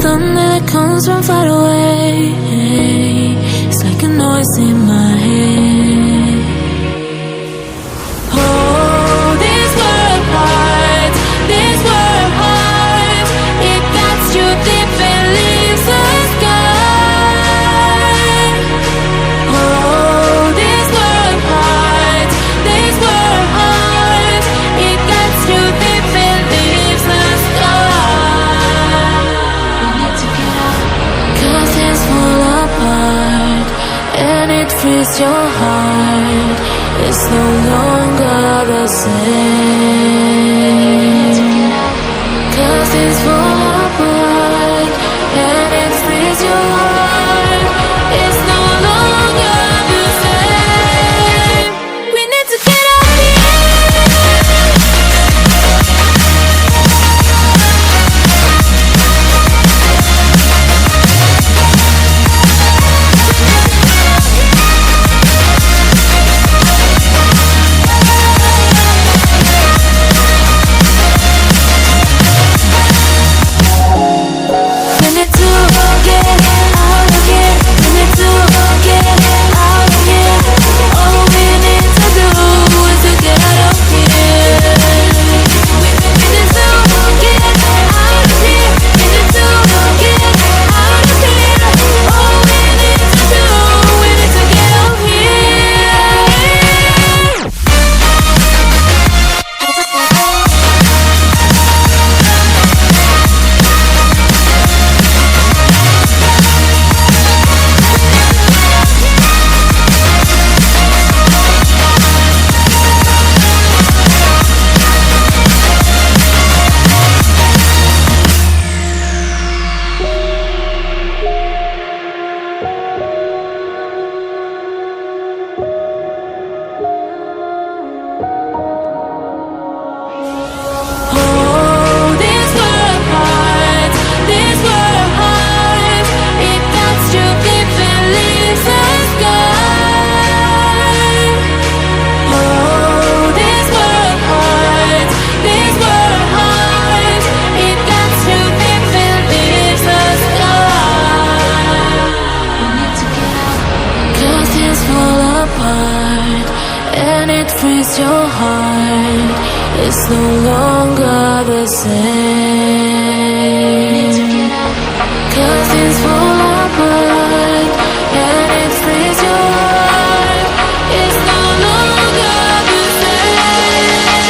thunder that comes from far away. It's like a noise in my head. Oh, this world heart, this world heart, it cuts you deep and leaves the sky. Oh, this world heart, this world heart, it cuts you deep and leaves the sky. We need to get out, 'cause it's full apart, and it frees your heart. It's no longer the same. 'Cause it's full apart, and it frees your heart. It's no longer the same. We need to get out of your heart. It's no longer the same. 'Cause it's full apart.